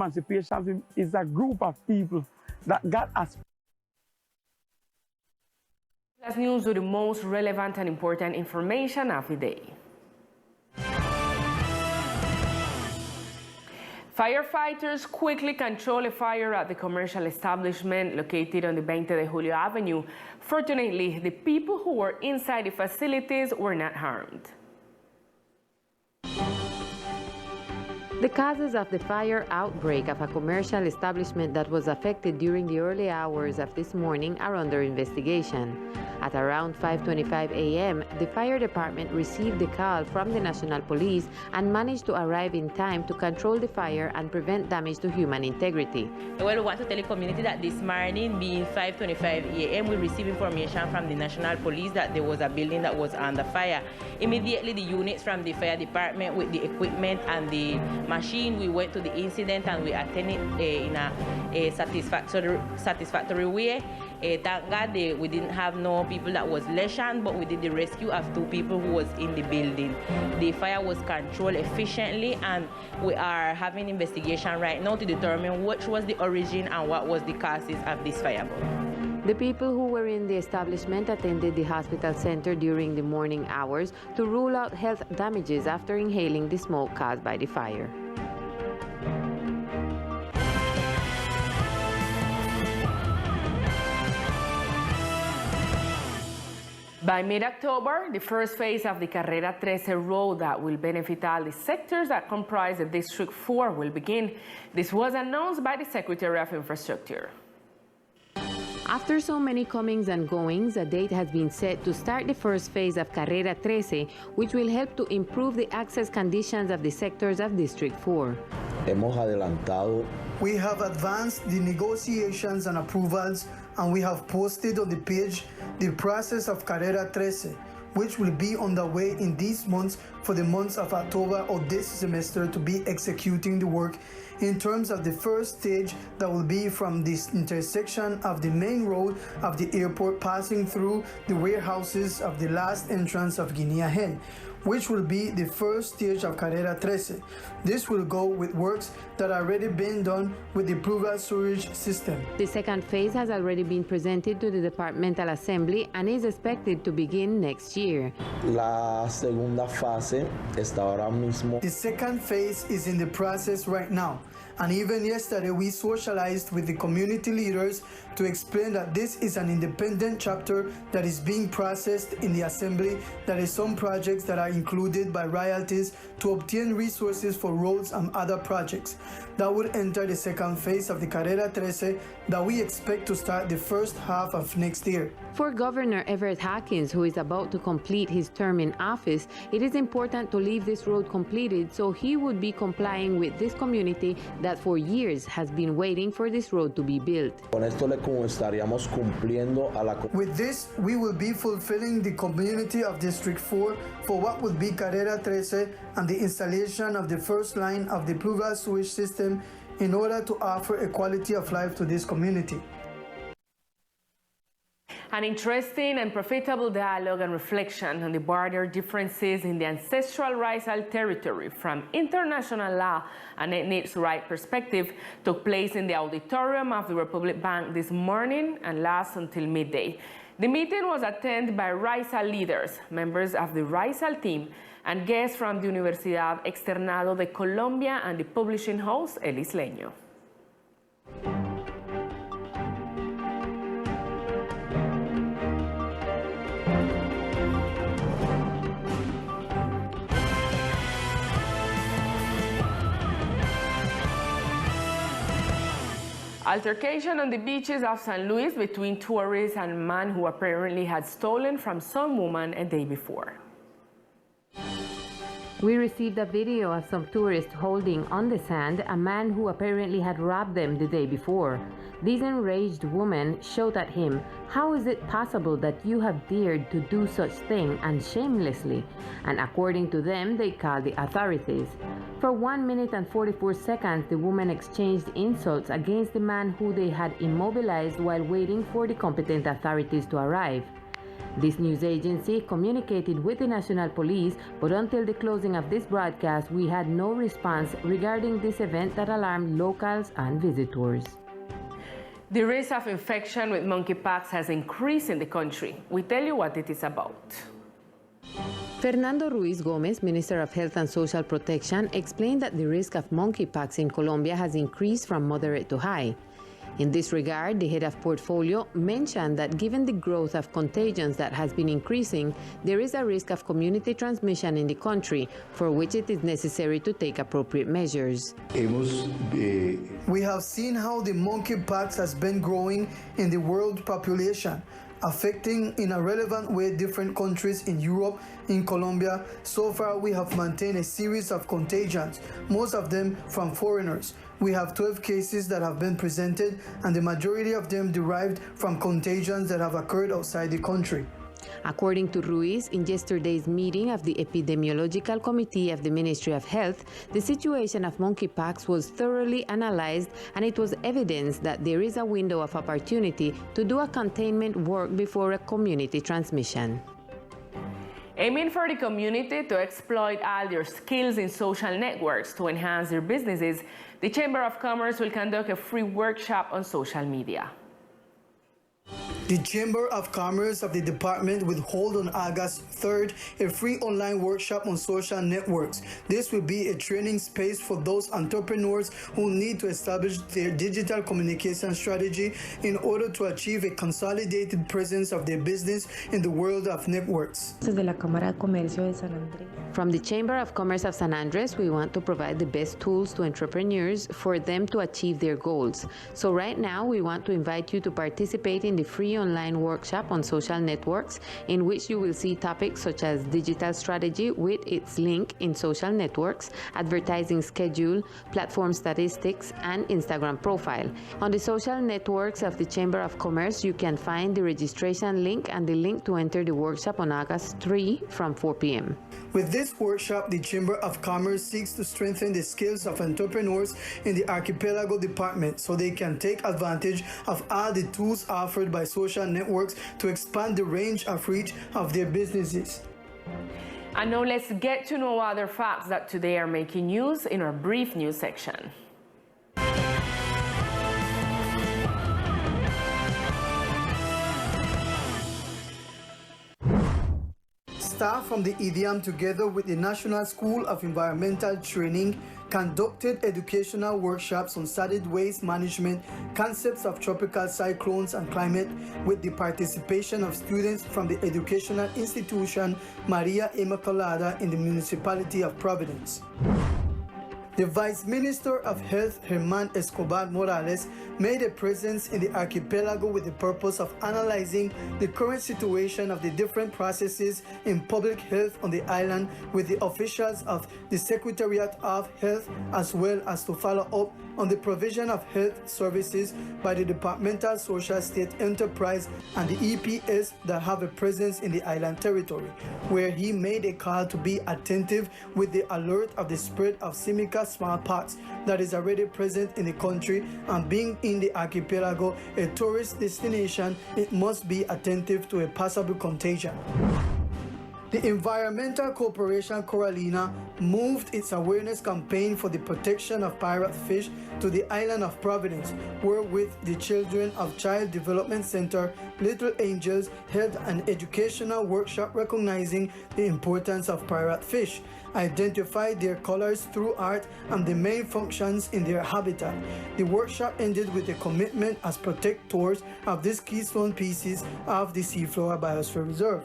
Emancipation is a group of people that got us. Last news with the most relevant and important information of the day. Firefighters quickly controlled a fire at the commercial establishment located on the 20 de Julio Avenue. Fortunately, the people who were inside the facilities were not harmed. The causes of the fire outbreak of a commercial establishment that was affected during the early hours of this morning are under investigation. At around 5:25 a.m., the fire department received the call from the National Police and managed to arrive in time to control the fire and prevent damage to human integrity. Well, we want to tell the community that this morning, being 5:25 a.m., we received information from the National Police that there was a building that was under fire. Immediately, the units from the fire department with the equipment and the machine, we went to the incident and we attended in a satisfactory way. Thank God we didn't have no people that was lesioned, but we did the rescue of 2 people who was in the building. The fire was controlled efficiently, and we are having investigation right now to determine which was the origin and what was the causes of this fire. The people who were in the establishment attended the hospital center during the morning hours to rule out health damages after inhaling the smoke caused by the fire. By mid-October, the first phase of the Carrera 13 road that will benefit all the sectors that comprise the District 4 will begin. This was announced by the Secretary of Infrastructure. After so many comings and goings, a date has been set to start the first phase of Carrera 13, which will help to improve the access conditions of the sectors of District 4. We have advanced the negotiations and approvals, and we have posted on the page the process of Carrera 13, which will be on the way in these months for the months of October of this semester to be executing the work in terms of the first stage that will be from this intersection of the main road of the airport passing through the warehouses of the last entrance of Guinea Hen, which will be the first stage of Carrera 13. This will go with works that are already been done with the Pruva sewage system. The second phase has already been presented to the Departmental Assembly and is expected to begin next year. La segunda fase está ahora mismo. The second phase is in the process right now. And even yesterday, we socialized with the community leaders to explain that this is an independent chapter that is being processed in the Assembly. There is some projects that are included by royalties to obtain resources for roads and other projects. That would enter the second phase of the Carrera 13 that we expect to start the first half of next year. For Governor Everett Hawkins, who is about to complete his term in office, it is important to leave this road completed so he would be complying with this community that for years has been waiting for this road to be built. With this, we will be fulfilling the community of District 4 for what would be Carrera 13 and the installation of the first line of the Pruva sewage system in order to offer a quality of life to this community. An interesting and profitable dialogue and reflection on the border differences in the ancestral Raizal territory from international law and ethnic rights perspective took place in the auditorium of the Republic Bank this morning and lasts until midday. The meeting was attended by Raizal leaders, members of the Raizal team, and guests from the Universidad Externado de Colombia and the publishing house El Isleño. Altercation on the beaches of San Luis between tourists and a man who apparently had stolen from some woman a day before. We received a video of some tourists holding on the sand a man who apparently had robbed them the day before. This enraged woman shouted at him, "How is it possible that you have dared to do such thing and shamelessly?" And according to them, they called the authorities. For 1 minute and 44 seconds, the woman exchanged insults against the man who they had immobilized while waiting for the competent authorities to arrive. This news agency communicated with the National Police, but until the closing of this broadcast, we had no response regarding this event that alarmed locals and visitors. The risk of infection with monkeypox has increased in the country. We tell you what it is about. Fernando Ruiz Gomez, Minister of Health and Social Protection, explained that the risk of monkeypox in Colombia has increased from moderate to high. In this regard, the head of portfolio mentioned that given the growth of contagions that has been increasing, there is a risk of community transmission in the country, for which it is necessary to take appropriate measures. We have seen how the monkeypox has been growing in the world population, affecting in a relevant way different countries in Europe, in Colombia. So far, we have maintained a series of contagions, most of them from foreigners. We have 12 cases that have been presented, and the majority of them derived from contagions that have occurred outside the country. According to Ruiz, in yesterday's meeting of the Epidemiological Committee of the Ministry of Health, the situation of monkeypox was thoroughly analyzed, and it was evidence that there is a window of opportunity to do a containment work before a community transmission. Aiming for the community to exploit all their skills in social networks to enhance their businesses, the Chamber of Commerce will conduct a free workshop on social media. The Chamber of Commerce of the department will hold on August 3rd a free online workshop on social networks. This will be a training space for those entrepreneurs who need to establish their digital communication strategy in order to achieve a consolidated presence of their business in the world of networks. From the Chamber of Commerce of San Andres, we want to provide the best tools to entrepreneurs for them to achieve their goals. So right now, we want to invite you to participate in the free online workshop on social networks, in which you will see topics such as digital strategy with its link in social networks, advertising schedule, platform statistics, and Instagram profile. On the social networks of the Chamber of Commerce, you can find the registration link and the link to enter the workshop on August 3 from 4 p.m. With this workshop, the Chamber of Commerce seeks to strengthen the skills of entrepreneurs in the Archipelago department so they can take advantage of all the tools offered by social networks to expand the range of reach of their businesses. And now let's get to know other facts that today are making news in our brief news section. Staff from the IDIAM, together with the National School of Environmental Training, conducted educational workshops on solid waste management, concepts of tropical cyclones and climate, with the participation of students from the educational institution Maria Immaculada in the municipality of Providence. The Vice Minister of Health, Germán Escobar Morales, made a presence in the archipelago with the purpose of analyzing the current situation of the different processes in public health on the island with the officials of the Secretariat of Health, as well as to follow up on the provision of health services by the Departmental Social State Enterprise and the EPS that have a presence in the island territory, where he made a call to be attentive with the alert of the spread of Simica smallpox that is already present in the country, and being in the archipelago a tourist destination, it must be attentive to a possible contagion. The Environmental Corporation Coralina moved its awareness campaign for the protection of pirate fish to the island of Providence, wherewith the children of Child Development Center Little Angels held an educational workshop recognizing the importance of pirate fish, identified their colors through art, and the main functions in their habitat. The workshop ended with a commitment as protectors of these keystone pieces of the Seafloor Biosphere Reserve.